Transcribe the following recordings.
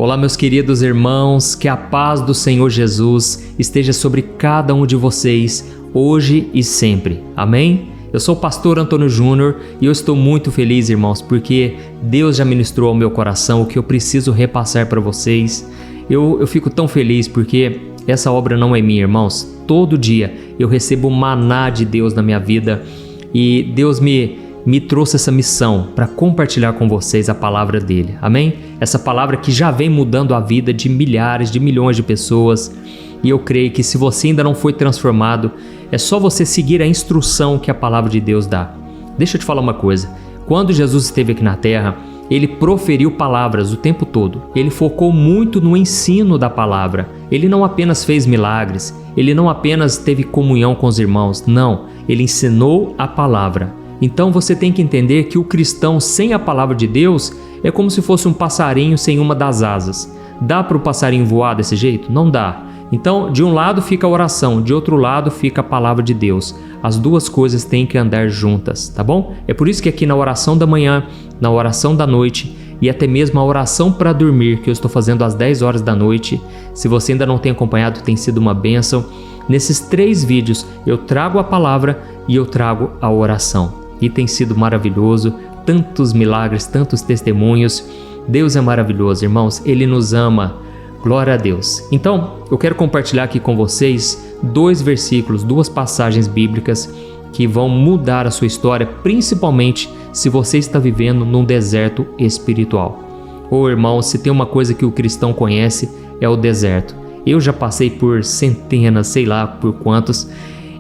Olá, meus queridos irmãos, que a paz do Senhor Jesus esteja sobre cada um de vocês, hoje e sempre. Amém? Eu sou o pastor Antônio Júnior e eu estou muito feliz, irmãos, porque Deus já ministrou ao meu coração o que eu preciso repassar para vocês. Eu fico tão feliz porque essa obra não é minha, irmãos. Todo dia eu recebo maná de Deus na minha vida e Deus me trouxe essa missão para compartilhar com vocês a palavra dele, amém? Essa palavra que já vem mudando a vida de milhares, de milhões de pessoas, e eu creio que se você ainda não foi transformado, é só você seguir a instrução que a palavra de Deus dá. Deixa eu te falar uma coisa, quando Jesus esteve aqui na terra, ele proferiu palavras o tempo todo, ele focou muito no ensino da palavra, ele não apenas fez milagres, ele não apenas teve comunhão com os irmãos, não, ele ensinou a palavra. Então você tem que entender que o cristão sem a palavra de Deus é como se fosse um passarinho sem uma das asas. Dá para o passarinho voar desse jeito? Não dá. Então, de um lado fica a oração, de outro lado fica a palavra de Deus. As duas coisas têm que andar juntas, tá bom? É por isso que aqui na oração da manhã, na oração da noite e até mesmo a oração para dormir, que eu estou fazendo às 10 horas da noite, se você ainda não tem acompanhado, tem sido uma bênção. Nesses 3 vídeos eu trago a palavra e eu trago a oração. E tem sido maravilhoso, tantos milagres, tantos testemunhos. Deus é maravilhoso, irmãos, Ele nos ama, glória a Deus. Então, eu quero compartilhar aqui com vocês 2 versículos, 2 passagens bíblicas que vão mudar a sua história, principalmente se você está vivendo num deserto espiritual. Ô irmão, se tem uma coisa que o cristão conhece, é o deserto. Eu já passei por centenas, sei lá por quantos,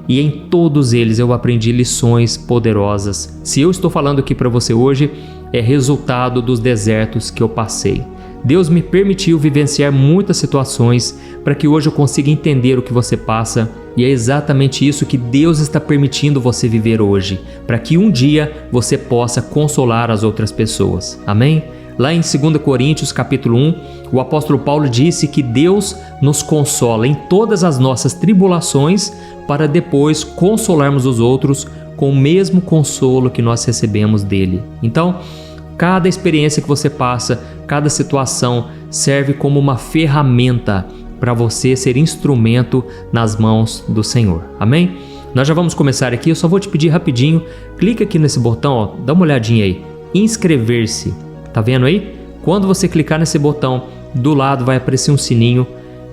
e em todos eles eu aprendi lições poderosas. Se eu estou falando aqui para você hoje, é resultado dos desertos que eu passei. Deus me permitiu vivenciar muitas situações para que hoje eu consiga entender o que você passa, e é exatamente isso que Deus está permitindo você viver hoje, para que um dia você possa consolar as outras pessoas. Amém? Lá em 2 Coríntios capítulo 1, o apóstolo Paulo disse que Deus nos consola em todas as nossas tribulações para depois consolarmos os outros com o mesmo consolo que nós recebemos dele. Então, cada experiência que você passa, cada situação serve como uma ferramenta para você ser instrumento nas mãos do Senhor. Amém? Nós já vamos começar aqui, eu só vou te pedir rapidinho, clica aqui nesse botão, ó, dá uma olhadinha aí, inscrever-se. Tá vendo aí? Quando você clicar nesse botão, do lado vai aparecer um sininho.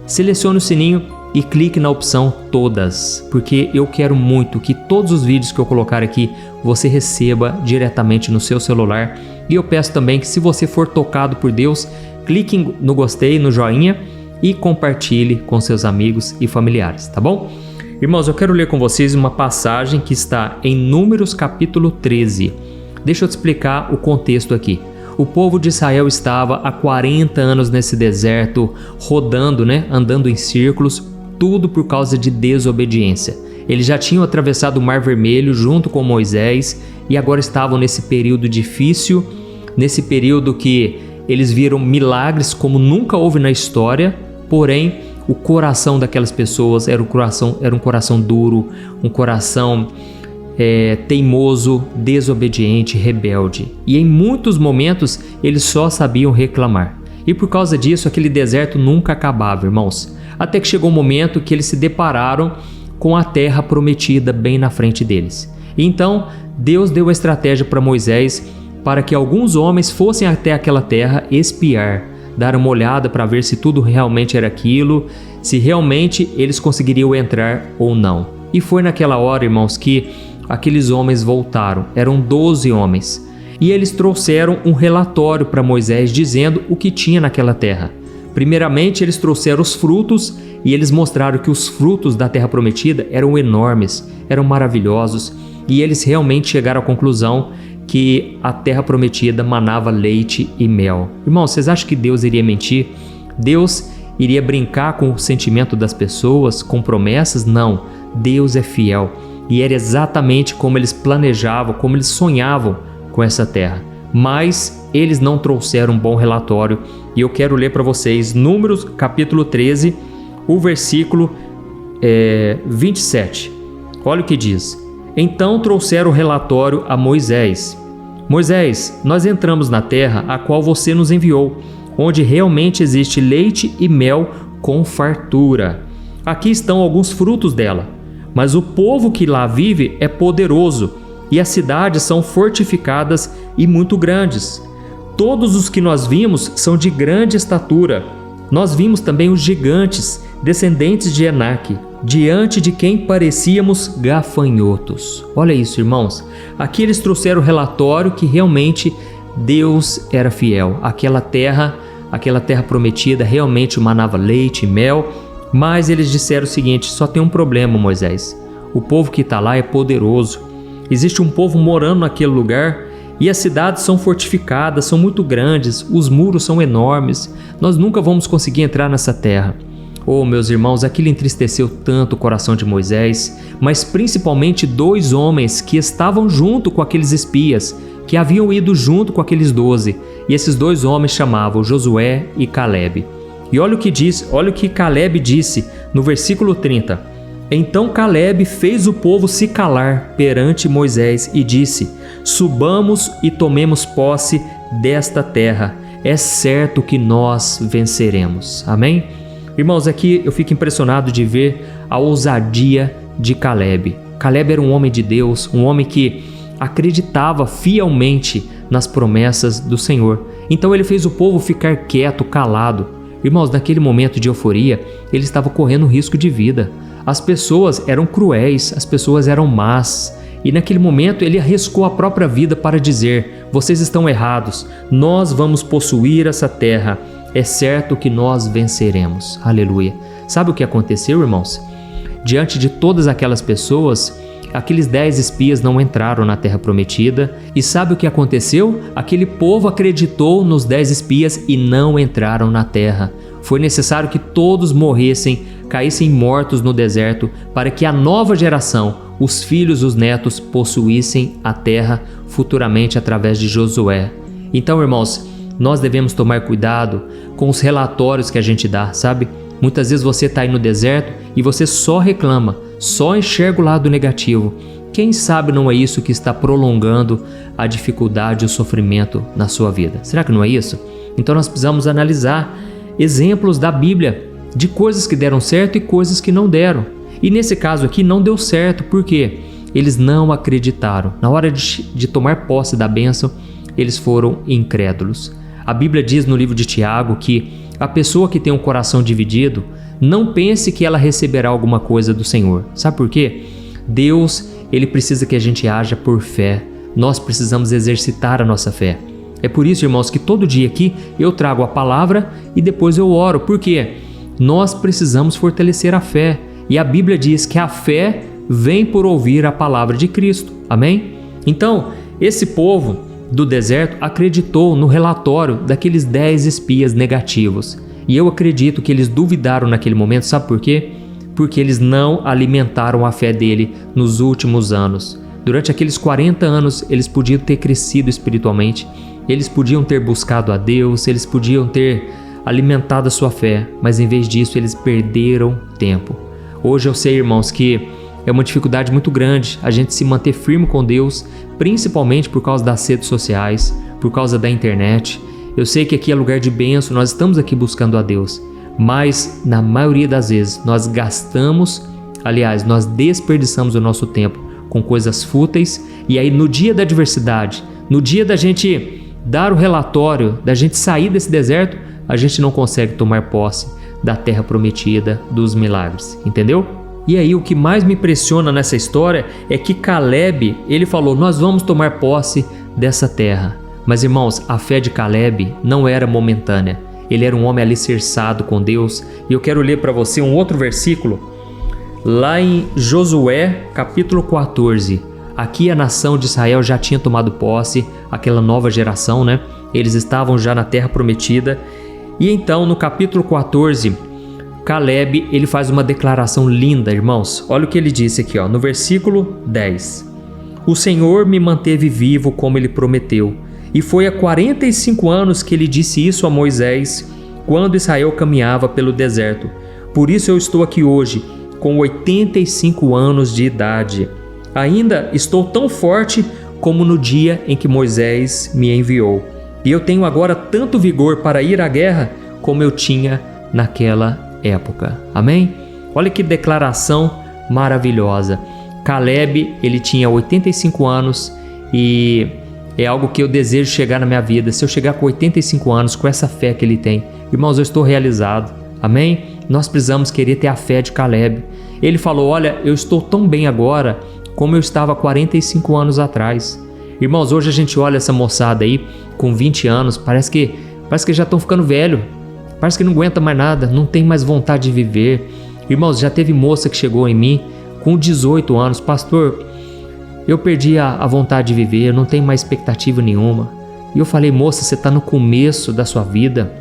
Selecione o sininho e clique na opção todas, porque eu quero muito que todos os vídeos que eu colocar aqui você receba diretamente no seu celular. E eu peço também que, se você for tocado por Deus, clique no gostei, no joinha e compartilhe com seus amigos e familiares, tá bom? Irmãos, eu quero ler com vocês uma passagem que está em Números capítulo 13. Deixa eu te explicar o contexto aqui. O povo de Israel estava há 40 anos nesse deserto, rodando, andando em círculos, tudo por causa de desobediência. Eles já tinham atravessado o Mar Vermelho junto com Moisés e agora estavam nesse período difícil, nesse período que eles viram milagres como nunca houve na história, porém o coração daquelas pessoas era um coração duro, um coração teimoso, desobediente, rebelde. E em muitos momentos eles só sabiam reclamar. E por causa disso aquele deserto nunca acabava, irmãos. Até que chegou um momento que eles se depararam com a terra prometida bem na frente deles. E então Deus deu a estratégia para Moisés para que alguns homens fossem até aquela terra espiar, dar uma olhada para ver se tudo realmente era aquilo, se realmente eles conseguiriam entrar ou não. E foi naquela hora, irmãos, que aqueles homens voltaram, eram 12 homens, e eles trouxeram um relatório para Moisés dizendo o que tinha naquela terra. Primeiramente, eles trouxeram os frutos e eles mostraram que os frutos da terra prometida eram enormes, eram maravilhosos, e eles realmente chegaram à conclusão que a terra prometida manava leite e mel. Irmãos, vocês acham que Deus iria mentir? Deus iria brincar com o sentimento das pessoas, com promessas? Não, Deus é fiel. E era exatamente como eles planejavam, como eles sonhavam com essa terra. Mas eles não trouxeram um bom relatório. E eu quero ler para vocês Números capítulo 13, o versículo 27. Olha o que diz. Então trouxeram o relatório a Moisés. Moisés, nós entramos na terra a qual você nos enviou, onde realmente existe leite e mel com fartura. Aqui estão alguns frutos dela. Mas o povo que lá vive é poderoso, e as cidades são fortificadas e muito grandes. Todos os que nós vimos são de grande estatura. Nós vimos também os gigantes, descendentes de Enaque, diante de quem parecíamos gafanhotos. Olha isso, irmãos. Aqui eles trouxeram o relatório que realmente Deus era fiel. Aquela terra prometida realmente manava leite e mel. Mas eles disseram o seguinte: só tem um problema, Moisés. O povo que está lá é poderoso. Existe um povo morando naquele lugar e as cidades são fortificadas, são muito grandes, os muros são enormes. Nós nunca vamos conseguir entrar nessa terra. Oh, meus irmãos, aquilo entristeceu tanto o coração de Moisés, mas principalmente 2 homens que estavam junto com aqueles espias, que haviam ido junto com aqueles 12. E esses 2 homens chamavam Josué e Calebe. E olha o que Calebe disse no versículo 30. Então Calebe fez o povo se calar perante Moisés e disse: subamos e tomemos posse desta terra. É certo que nós venceremos. Amém? Irmãos, aqui eu fico impressionado de ver a ousadia de Calebe. Calebe era um homem de Deus, um homem que acreditava fielmente nas promessas do Senhor. Então ele fez o povo ficar quieto, calado. Irmãos, naquele momento de euforia, ele estava correndo risco de vida. As pessoas eram cruéis, as pessoas eram más. E naquele momento ele arriscou a própria vida para dizer: vocês estão errados, nós vamos possuir essa terra. É certo que nós venceremos. Aleluia. Sabe o que aconteceu, irmãos? Diante de todas aquelas pessoas, aqueles 10 espias não entraram na terra prometida. E sabe o que aconteceu? Aquele povo acreditou nos 10 espias e não entraram na terra. Foi necessário que todos morressem, caíssem mortos no deserto, para que a nova geração, os filhos, os netos, possuíssem a terra futuramente através de Josué. Então, irmãos, nós devemos tomar cuidado com os relatórios que a gente dá, sabe? Muitas vezes você está aí no deserto e você só reclama, só enxerga o lado negativo. Quem sabe não é isso que está prolongando a dificuldade e o sofrimento na sua vida? Será que não é isso? Então nós precisamos analisar exemplos da Bíblia de coisas que deram certo e coisas que não deram. E nesse caso aqui não deu certo, por quê? Eles não acreditaram. Na hora de tomar posse da bênção, eles foram incrédulos. A Bíblia diz no livro de Tiago que a pessoa que tem um coração dividido, não pense que ela receberá alguma coisa do Senhor. Sabe por quê? Deus, Ele precisa que a gente haja por fé. Nós precisamos exercitar a nossa fé. É por isso, irmãos, que todo dia aqui eu trago a palavra e depois eu oro. Por quê? Nós precisamos fortalecer a fé. E a Bíblia diz que a fé vem por ouvir a palavra de Cristo. Amém? Então, esse povo do deserto acreditou no relatório daqueles 10 espias negativos. E eu acredito que eles duvidaram naquele momento, sabe por quê? Porque eles não alimentaram a fé dele nos últimos anos. Durante aqueles 40 anos, eles podiam ter crescido espiritualmente, eles podiam ter buscado a Deus, eles podiam ter alimentado a sua fé, mas em vez disso, eles perderam tempo. Hoje eu sei, irmãos, que é uma dificuldade muito grande a gente se manter firme com Deus, principalmente por causa das redes sociais, por causa da internet. Eu sei que aqui é lugar de bênção, nós estamos aqui buscando a Deus, mas na maioria das vezes nós nós desperdiçamos o nosso tempo com coisas fúteis, e aí no dia da adversidade, no dia da gente dar o relatório, da gente sair desse deserto, a gente não consegue tomar posse da terra prometida, dos milagres, entendeu? E aí o que mais me impressiona nessa história é que Calebe, ele falou: nós vamos tomar posse dessa terra. Mas irmãos, a fé de Calebe não era momentânea. Ele era um homem alicerçado com Deus. E eu quero ler para você um outro versículo, lá em Josué capítulo 14. Aqui a nação de Israel já tinha tomado posse, aquela nova geração, né? Eles estavam já na terra prometida. E então no capítulo 14, Calebe, ele faz uma declaração linda, irmãos. Olha o que ele disse aqui, no versículo 10. O Senhor me manteve vivo como Ele prometeu. E foi há 45 anos que Ele disse isso a Moisés, quando Israel caminhava pelo deserto. Por isso eu estou aqui hoje, com 85 anos de idade. Ainda estou tão forte como no dia em que Moisés me enviou. e eu tenho agora tanto vigor para ir à guerra como eu tinha naquela época. Amém? Olha que declaração maravilhosa. Caleb, ele tinha 85 anos e é algo que eu desejo chegar na minha vida. Se eu chegar com 85 anos, com essa fé que ele tem, irmãos, eu estou realizado. Amém? Nós precisamos querer ter a fé de Caleb. Ele falou, olha, eu estou tão bem agora como eu estava 45 anos atrás. Irmãos, hoje a gente olha essa moçada aí com 20 anos, parece que já estão ficando velho. Parece que não aguenta mais nada, não tem mais vontade de viver. Irmãos, já teve moça que chegou em mim com 18 anos, pastor, eu perdi a vontade de viver, eu não tenho mais expectativa nenhuma. E eu falei, moça, você está no começo da sua vida.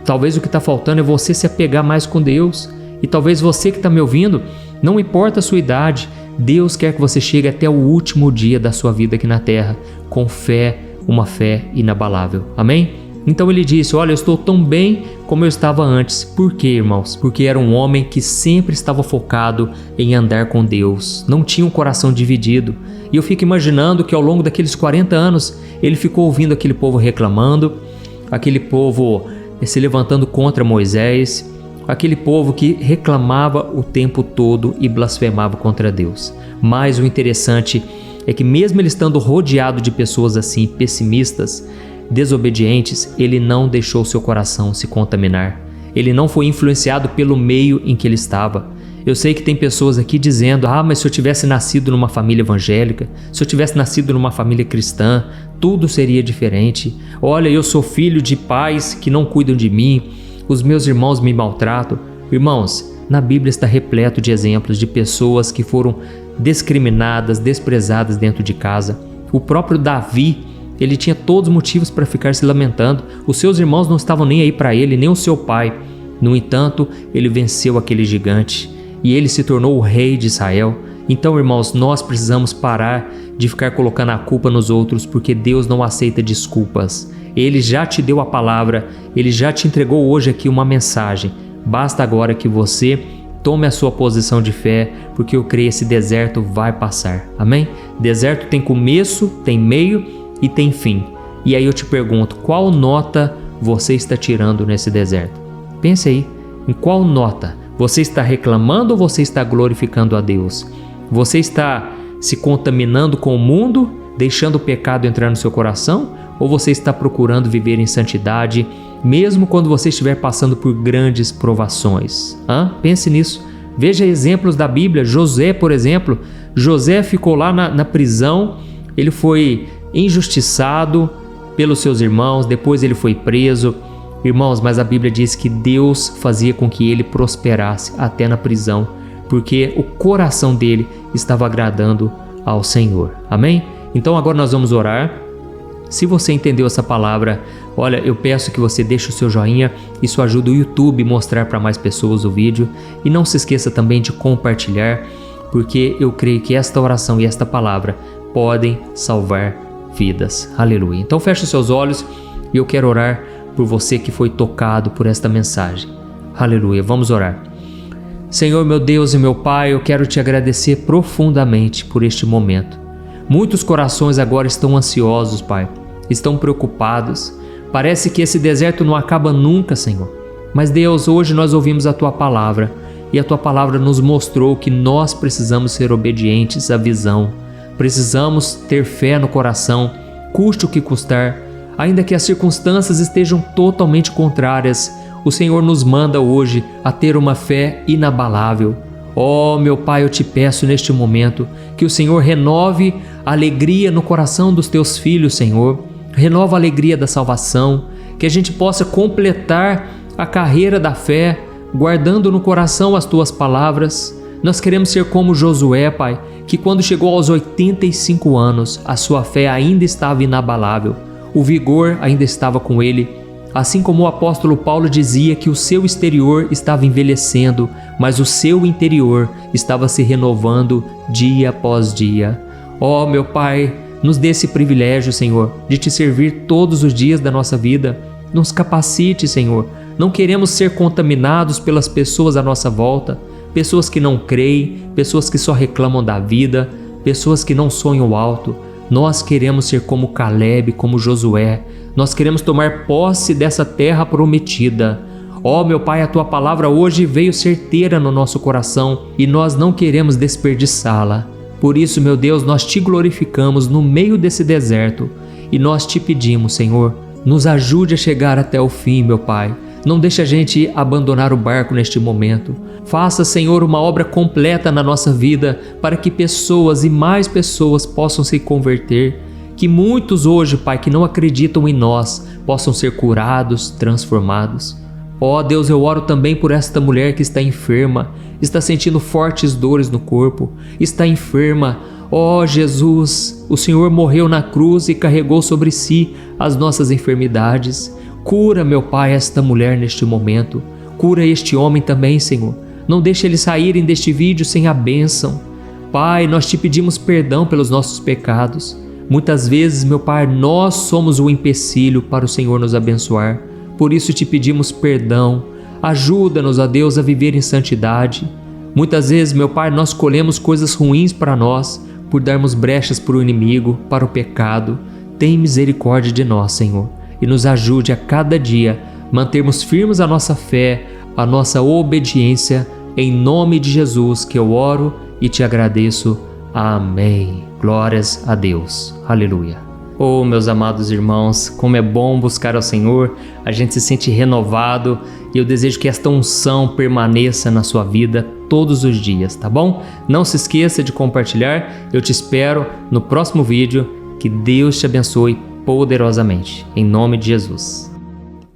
Talvez o que está faltando é você se apegar mais com Deus. E talvez você que está me ouvindo, não importa a sua idade, Deus quer que você chegue até o último dia da sua vida aqui na terra, com fé, uma fé inabalável. Amém? Então ele disse, olha, eu estou tão bem como eu estava antes. Por quê, irmãos? Porque era um homem que sempre estava focado em andar com Deus. Não tinha um coração dividido. E eu fico imaginando que ao longo daqueles 40 anos, ele ficou ouvindo aquele povo reclamando, aquele povo se levantando contra Moisés, aquele povo que reclamava o tempo todo e blasfemava contra Deus. Mas o interessante é que mesmo ele estando rodeado de pessoas assim, pessimistas, desobedientes, ele não deixou seu coração se contaminar. Ele não foi influenciado pelo meio em que ele estava. Eu sei que tem pessoas aqui dizendo, mas se eu tivesse nascido numa família evangélica, se eu tivesse nascido numa família cristã, tudo seria diferente. Olha, eu sou filho de pais que não cuidam de mim, os meus irmãos me maltratam. Irmãos, na Bíblia está repleto de exemplos de pessoas que foram discriminadas, desprezadas dentro de casa. O próprio Davi, ele tinha todos os motivos para ficar se lamentando. Os seus irmãos não estavam nem aí para ele, nem o seu pai. No entanto, ele venceu aquele gigante e ele se tornou o rei de Israel. Então, irmãos, nós precisamos parar de ficar colocando a culpa nos outros, porque Deus não aceita desculpas. Ele já te deu a palavra, Ele já te entregou hoje aqui uma mensagem. Basta agora que você tome a sua posição de fé, porque eu creio que esse deserto vai passar. Amém? Deserto tem começo, tem meio e tem fim. E aí eu te pergunto, qual nota você está tirando nesse deserto? Pense aí, em qual nota? Você está reclamando ou você está glorificando a Deus? Você está se contaminando com o mundo, deixando o pecado entrar no seu coração? Ou você está procurando viver em santidade, mesmo quando você estiver passando por grandes provações? Pense nisso. Veja exemplos da Bíblia. José, por exemplo. José ficou lá na prisão, ele foi injustiçado pelos seus irmãos, depois ele foi preso. Irmãos, mas a Bíblia diz que Deus fazia com que ele prosperasse até na prisão, porque o coração dele estava agradando ao Senhor. Amém? Então agora nós vamos orar. Se você entendeu essa palavra, olha, eu peço que você deixe o seu joinha, isso ajuda o YouTube a mostrar para mais pessoas o vídeo. E não se esqueça também de compartilhar, porque eu creio que esta oração e esta palavra podem salvar vidas. Aleluia. Então feche os seus olhos e eu quero orar por você que foi tocado por esta mensagem. Aleluia. Vamos orar. Senhor, meu Deus e meu Pai, eu quero te agradecer profundamente por este momento. Muitos corações agora estão ansiosos, Pai, estão preocupados. Parece que esse deserto não acaba nunca, Senhor. Mas Deus, hoje nós ouvimos a Tua palavra e a Tua palavra nos mostrou que nós precisamos ser obedientes à visão. Precisamos ter fé no coração, custe o que custar. Ainda que as circunstâncias estejam totalmente contrárias, o Senhor nos manda hoje a ter uma fé inabalável. Oh, meu Pai, eu te peço neste momento que o Senhor renove a alegria no coração dos teus filhos, Senhor. Renova a alegria da salvação, que a gente possa completar a carreira da fé, guardando no coração as tuas palavras. Nós queremos ser como Josué, Pai, que quando chegou aos 85 anos, a sua fé ainda estava inabalável, o vigor ainda estava com ele. Assim como o apóstolo Paulo dizia que o seu exterior estava envelhecendo, mas o seu interior estava se renovando dia após dia. Oh, meu Pai, nos dê esse privilégio, Senhor, de te servir todos os dias da nossa vida. Nos capacite, Senhor. Não queremos ser contaminados pelas pessoas à nossa volta, pessoas que não creem, pessoas que só reclamam da vida, pessoas que não sonham alto. Nós queremos ser como Caleb, como Josué. Nós queremos tomar posse dessa terra prometida. Ó, meu Pai, a Tua palavra hoje veio certeira no nosso coração e nós não queremos desperdiçá-la. Por isso, meu Deus, nós Te glorificamos no meio desse deserto e nós Te pedimos, Senhor, nos ajude a chegar até o fim, meu Pai. Não deixe a gente abandonar o barco neste momento. Faça, Senhor, uma obra completa na nossa vida para que pessoas e mais pessoas possam se converter. Que muitos hoje, Pai, que não acreditam em nós, possam ser curados, transformados. Ó Deus, eu oro também por esta mulher que está enferma, está sentindo fortes dores no corpo, está enferma. Ó Jesus, o Senhor morreu na cruz e carregou sobre si as nossas enfermidades. Cura, meu Pai, esta mulher neste momento. Cura este homem também, Senhor. Não deixe eles saírem deste vídeo sem a bênção. Pai, nós Te pedimos perdão pelos nossos pecados. Muitas vezes, meu Pai, nós somos o empecilho para o Senhor nos abençoar. Por isso Te pedimos perdão. Ajuda-nos, ó Deus, a viver em santidade. Muitas vezes, meu Pai, nós colhemos coisas ruins para nós por darmos brechas para o inimigo, para o pecado. Tem misericórdia de nós, Senhor, e nos ajude a cada dia mantermos firmes a nossa fé, a nossa obediência. Em nome de Jesus que eu oro e Te agradeço. Amém. Glórias a Deus. Aleluia. Oh, meus amados irmãos, como é bom buscar ao Senhor, a gente se sente renovado e eu desejo que esta unção permaneça na sua vida todos os dias, tá bom? Não se esqueça de compartilhar, eu te espero no próximo vídeo, que Deus te abençoe poderosamente, em nome de Jesus.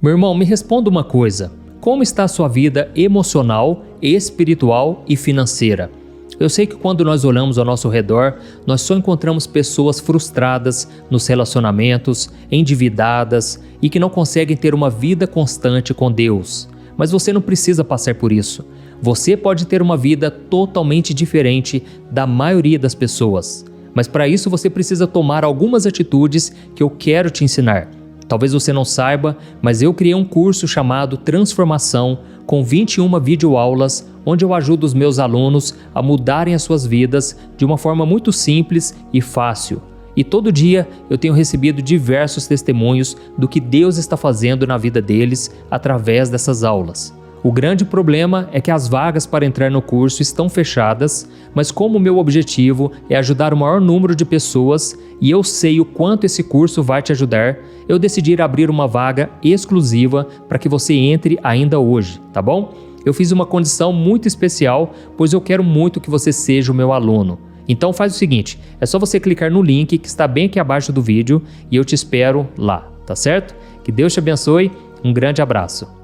Meu irmão, me responda uma coisa, como está a sua vida emocional, espiritual e financeira? Eu sei que quando nós olhamos ao nosso redor, nós só encontramos pessoas frustradas nos relacionamentos, endividadas e que não conseguem ter uma vida constante com Deus. Mas você não precisa passar por isso. Você pode ter uma vida totalmente diferente da maioria das pessoas. Mas para isso você precisa tomar algumas atitudes que eu quero te ensinar. Talvez você não saiba, mas eu criei um curso chamado Transformação, com 21 videoaulas, onde eu ajudo os meus alunos a mudarem as suas vidas de uma forma muito simples e fácil. E todo dia eu tenho recebido diversos testemunhos do que Deus está fazendo na vida deles através dessas aulas. O grande problema é que as vagas para entrar no curso estão fechadas, mas como o meu objetivo é ajudar o maior número de pessoas e eu sei o quanto esse curso vai te ajudar, eu decidi abrir uma vaga exclusiva para que você entre ainda hoje, tá bom? Eu fiz uma condição muito especial, pois eu quero muito que você seja o meu aluno. Então faz o seguinte, é só você clicar no link que está bem aqui abaixo do vídeo e eu te espero lá, tá certo? Que Deus te abençoe, um grande abraço.